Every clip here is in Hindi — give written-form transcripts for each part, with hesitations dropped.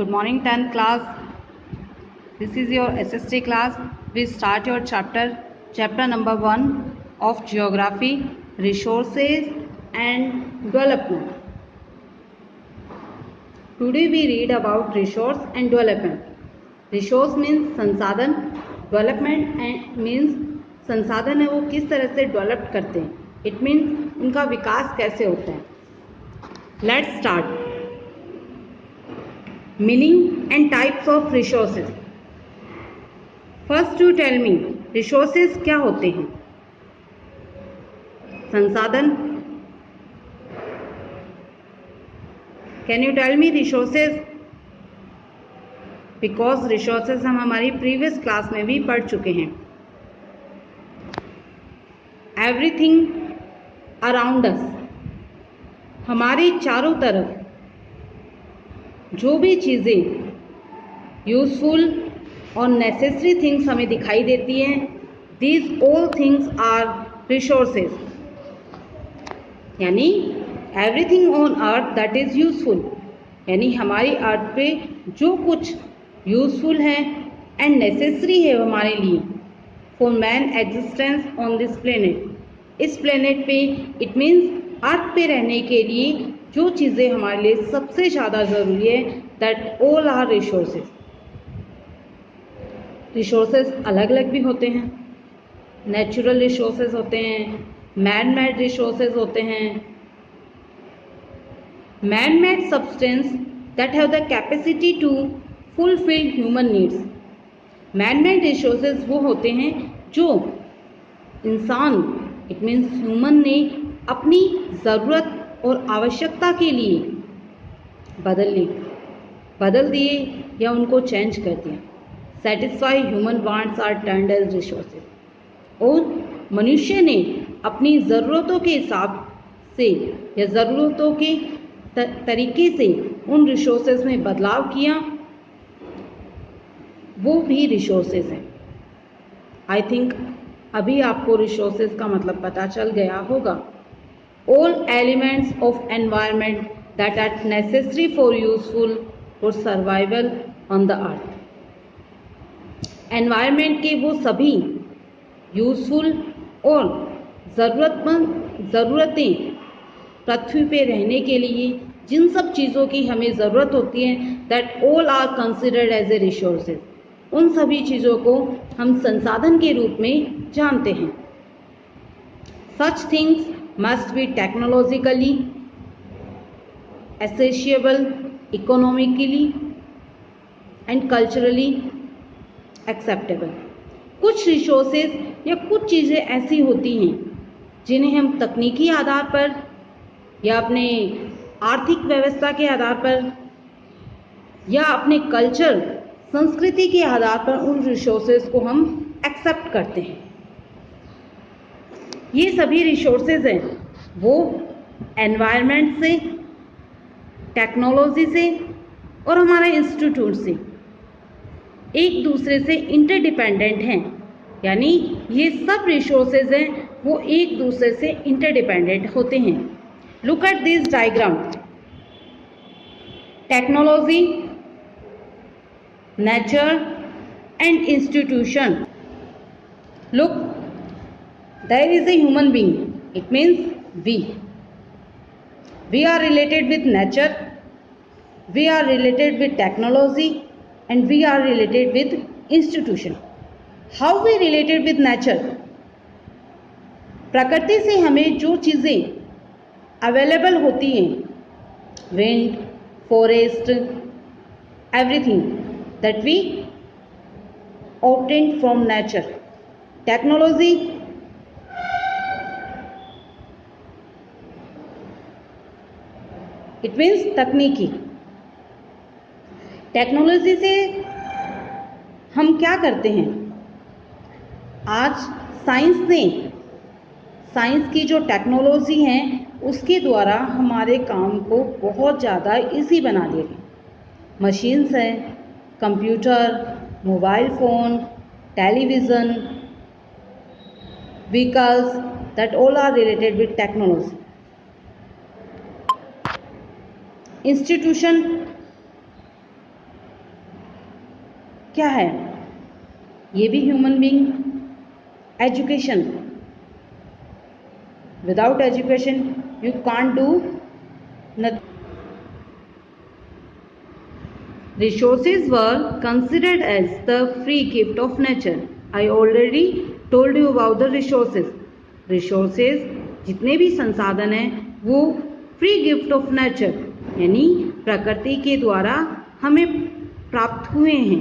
Good morning 10th class. This is your SST class. We start your chapter number 1 of geography, resources and development. Today we read about resource and development. Resource means संसाधन, development and means संसाधन है वो किस तरह से डेवलप करते हैं. It means उनका विकास कैसे होता है. Let's start. Meaning and types of resources. First you tell me, resources क्या होते हैं? संसाधन. Can you tell me resources? Because resources हम हमारी previous class में भी पढ़ चुके हैं. Everything around us. हमारे चारों तरफ जो भी चीज़ें यूजफुल और नेसेसरी थिंग्स हमें दिखाई देती हैं, these all things are resources. यानी everything on earth that is useful, यानी हमारी अर्थ पे जो कुछ यूजफुल है एंड नेसेसरी है हमारे लिए for man existence on this planet. इस प्लेनेट पे इट मीन्स अर्थ पे रहने के लिए जो चीज़ें हमारे लिए सबसे ज़्यादा ज़रूरी है, that all are resources. Resources अलग अलग भी होते हैं. नेचुरल रिसोर्सेज होते हैं, मैन मेड रिसोर्सेज होते हैं. Man made substance that have the capacity to fulfil human needs. Man made resources वो होते हैं जो इंसान, इट मीन्स ह्यूमन ने अपनी ज़रूरत और आवश्यकता के लिए बदल दिए या उनको चेंज कर दिया. Satisfy human wants are turned as resources. और मनुष्य ने अपनी ज़रूरतों के हिसाब से या ज़रूरतों के तरीके से उन रिसोर्सेज में बदलाव किया, वो भी रिसोर्सेज हैं. आई थिंक अभी आपको रिसोर्सेज का मतलब पता चल गया होगा. All elements of environment that are necessary for useful for survival on the earth. Environment के वो सभी यूजफुल और ज़रूरतें पृथ्वी पे रहने के लिए जिन सब चीज़ों की हमें ज़रूरत होती है, that all are considered as a resources. उन सभी चीज़ों को हम संसाधन के रूप में जानते हैं. Such things must be technologically accessible, economically and culturally acceptable. कुछ रिसोर्सेज या कुछ चीज़ें ऐसी होती हैं जिन्हें हम तकनीकी आधार पर या अपने आर्थिक व्यवस्था के आधार पर या अपने कल्चर, संस्कृति के आधार पर उन रिसोर्सेज को हम एक्सेप्ट करते हैं. ये सभी रिसोर्सेज हैं वो एनवायरनमेंट से, टेक्नोलॉजी से और हमारे इंस्टीट्यूट से एक दूसरे से इंटरडिपेंडेंट हैं. यानी ये सब रिसोर्सेज हैं वो एक दूसरे से इंटरडिपेंडेंट होते हैं. Look at this diagram. Technology, nature and institution. Look, there is a human being, it means we are related with nature, we are related with technology and we are related with institution. How we related with nature? प्रकृति से हमें जो चीज़ें अवेलेबल होती हैं, wind, forest, everything that we obtained from nature. Technology, it means तकनीकी. टेक्नोलॉजी से हम क्या करते हैं? आज साइंस की जो टेक्नोलॉजी है उसके द्वारा हमारे काम को बहुत ज़्यादा इजी बना दिया गया. मशीन्स हैं, computer, mobile phone, television, vehicles, that all are related with technology. Institution क्या है? ये भी human being. Education, without education you can't do nothing. Resources were considered as the free gift of nature. I already told you about the resources. Resources जितने भी संसाधन हैं वो फ्री गिफ्ट ऑफ नेचर यानी प्रकृति के द्वारा हमें प्राप्त हुए हैं,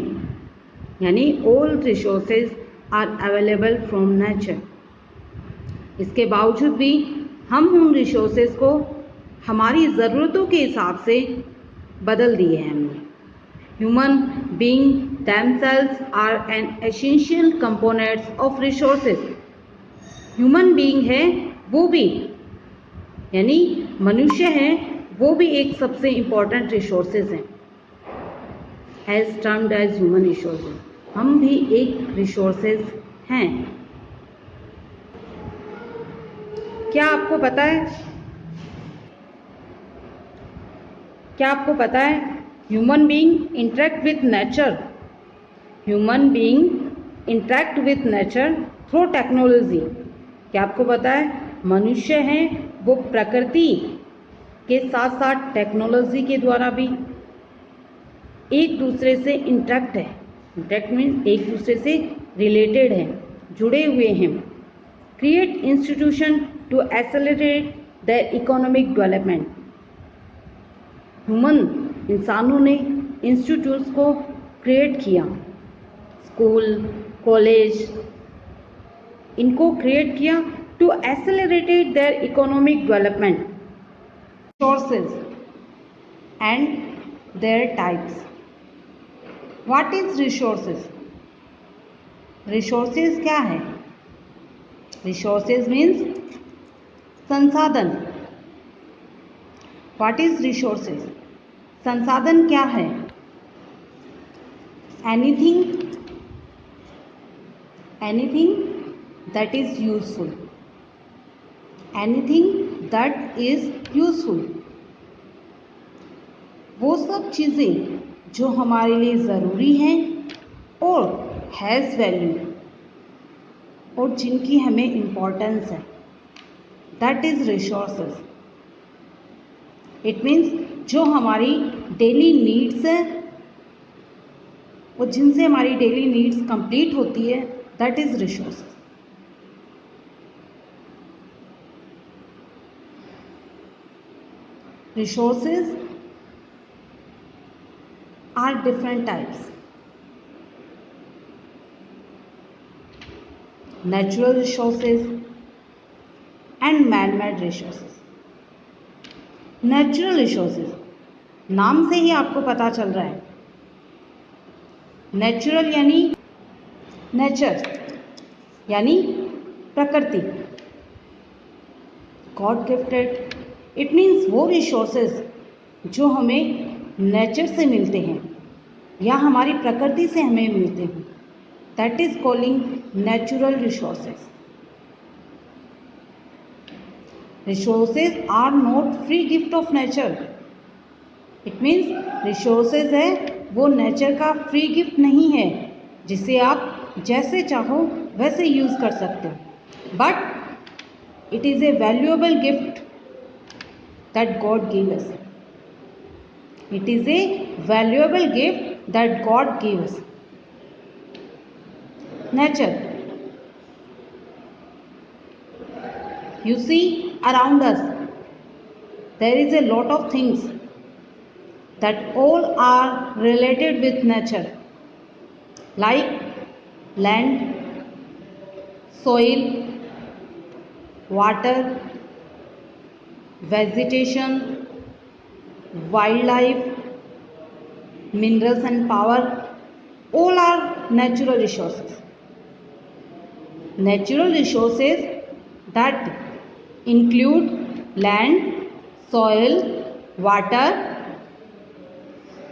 यानी all resources are available from nature. इसके बावजूद भी हम उन रिसोर्सेज को हमारी ज़रूरतों के हिसाब से बदल दिए हैं हमने। Human being themselves are an essential components of resources. Human being है वो भी, यानी मनुष्य है वो भी एक सबसे important resources हैं, as termed as human resources. हम भी एक resources हैं। क्या आपको पता है human being interact with nature. Human being interact with nature through technology. क्या आपको पता है मनुष्य हैं वो प्रकृति के साथ साथ टेक्नोलॉजी के द्वारा भी एक दूसरे से इंटरेक्ट है। इंटरेक्ट मीन्स एक दूसरे से रिलेटेड है, जुड़े हुए हैं। Create institution to accelerate the economic development. Human इंसानों ने इंस्टीट्यूट्स को क्रिएट किया, स्कूल, कॉलेज, इनको क्रिएट किया to accelerated their economic development. Resources and their types. What is resources? Resources क्या है? रिसोर्सेज मीन्स संसाधन। What is resources? संसाधन क्या है? Anything that is useful. Anything that is useful, वो सब चीज़ें जो हमारे लिए ज़रूरी हैं और हैज़ वैल्यू और जिनकी हमें इम्पोर्टेंस है, that is resources. It means जो हमारी डेली नीड्स है और जिनसे हमारी डेली नीड्स कंप्लीट होती है, that is resources. Resources are different types. Natural resources and man made resources. Natural resources, नाम से ही आपको पता चल रहा है, नेचुरल यानी नेचर यानी प्रकृति, गॉड गिफ्टेड। इट मीन्स वो रिसोर्सेज जो हमें नेचर से मिलते हैं या हमारी प्रकृति से हमें मिलते हैं, that is calling natural resources. Resources are not free gift of nature. It means resources है वो नेचर का फ्री गिफ्ट नहीं है जिसे आप जैसे चाहो वैसे यूज कर सकते हो, but it is a valuable gift that God give us. It is a valuable gift that God give us. Nature, you see around us there is a lot of things that all are related with nature, like land, soil, water, vegetation, wildlife, minerals and power. All are natural resources. Natural resources that include land, soil, water,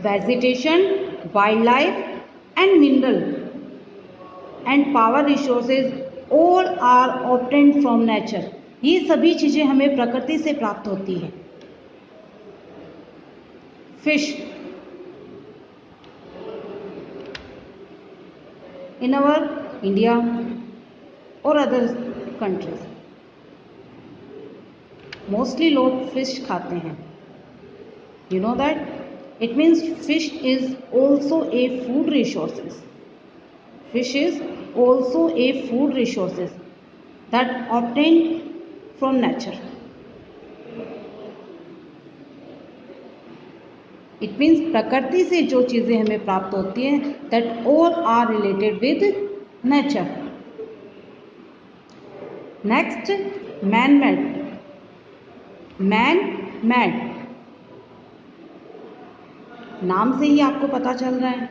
vegetation, wildlife and mineral and power resources all are obtained from nature. ये सभी चीज़ें हमें प्रकृति से प्राप्त होती हैं। Fish, in our India or other countries. Mostly लोग fish खाते हैं. You know that? It means fish is also a food resources. Fish is also a food resources that obtained from nature. It means प्रकृति से जो चीज़ें हमें प्राप्त होती हैं that all are related with nature. Next, man-made. Man-made. नाम से ही आपको पता चल रहा है.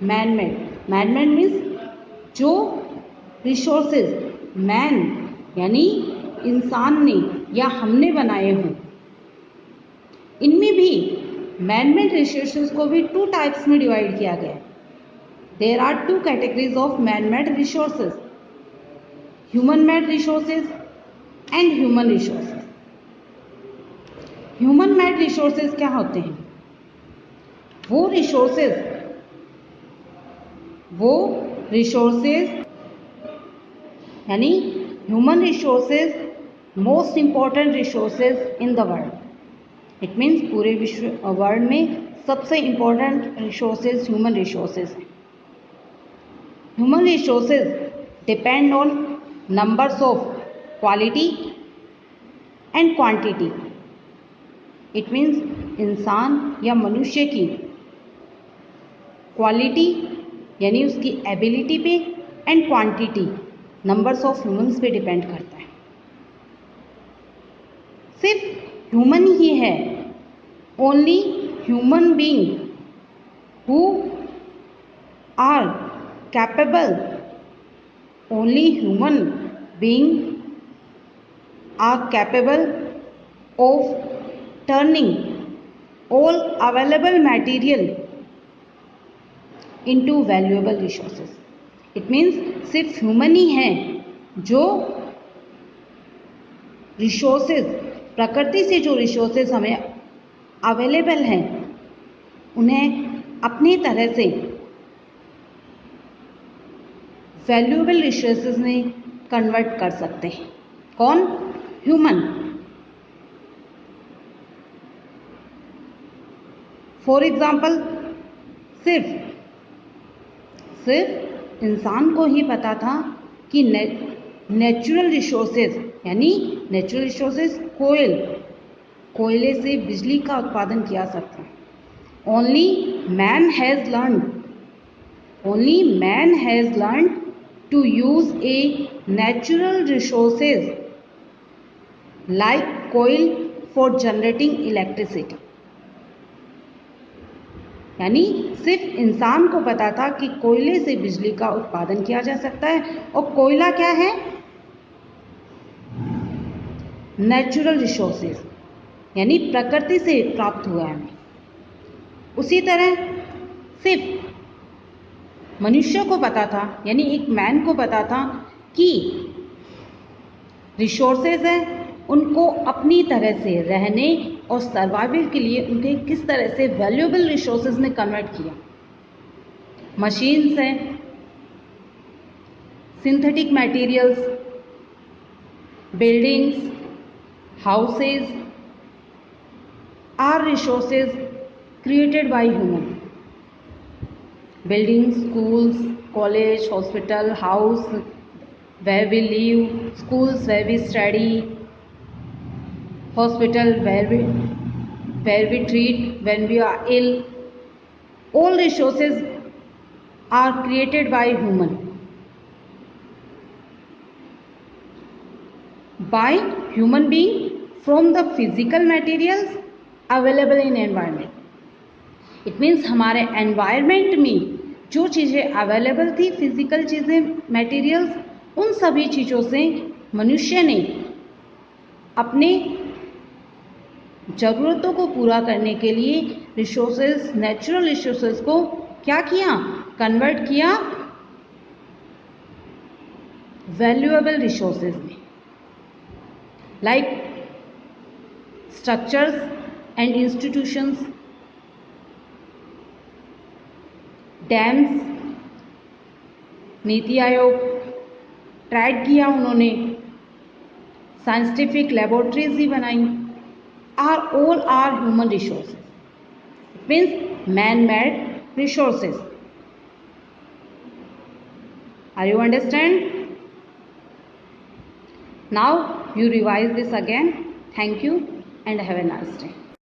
Man-made. Man-made means जो resources man यानी इंसान ने या हमने बनाए हों. इनमें भी मैन-मेड रिसोर्सेज को भी 2 टाइप्स में डिवाइड किया गया है. There are 2 categories of man made resources, human made resources and human resources. Human made resources क्या होते हैं? वो रिसोर्सेज यानी human resources most important resources in the world. It means पूरे विश्व वर्ल्ड में सबसे इम्पोर्टेंट रिसोर्सेज ह्यूमन रिसोर्सेज हैं. Human resources depend on numbers of quality and quantity. It means इंसान या मनुष्य की क्वालिटी यानी उसकी एबिलिटी पे and quantity numbers of humans पे डिपेंड करता है. सिर्फ ह्यूमन ही है, only human being who are capable, only human being are capable of turning all available material into valuable resources. It means सिर्फ ह्यूमन ही हैं जो रिसोर्सेज प्रकृति से जो रिसोर्सेज हमें अवेलेबल हैं उन्हें अपनी तरह से वैल्यूएबल रिसोर्सेज में कन्वर्ट कर सकते हैं. कौन? ह्यूमन. फॉर एग्जाम्पल सिर्फ इंसान को ही पता था कि नेचुरल रिसोर्सेज यानी नेचुरल रिसोर्सेज कोयले से बिजली का उत्पादन किया सकता है. Only man has learn to use a natural resources like कोयल फॉर जनरेटिंग इलेक्ट्रिसिटी. यानी सिर्फ इंसान को पता था कि कोयले से बिजली का उत्पादन किया जा सकता है. और कोयला क्या है? नेचुरल रिसोर्सेज यानी प्रकृति से प्राप्त हुआ है. उसी तरह सिर्फ मनुष्य को पता था यानी एक मैन को पता था कि रिसोर्सेज है उनको अपनी तरह से रहने और सर्वाइवल के लिए उनके किस तरह से वैल्यूएबल रिसोर्सेज में कन्वर्ट किया. मशीन्स हैं, synthetic materials, buildings, houses are resources created by human. Buildings, schools, college, hospital, house where we live, schools where we study, hospital where we treat when we are ill. All resources are created by human. By human being from the physical materials available in environment. It means हमारे environment में जो चीज़ें अवेलेबल थी, फिजिकल चीज़ें, मटेरियल्स, उन सभी चीज़ों से मनुष्य ने अपने ज़रूरतों को पूरा करने के लिए रिसोर्सेज, नेचुरल रिसोर्सेज को क्या किया? कन्वर्ट किया वैल्यूएबल रिसोर्सेज में. like structures and institutions, dams, NITI Aayog tried किया उन्होंने, साइंटिफिक लेबोरेटरीज भी बनाई, are all are human resources, means man made resources. Are you understand? Now you revise this again. Thank you and have a nice day.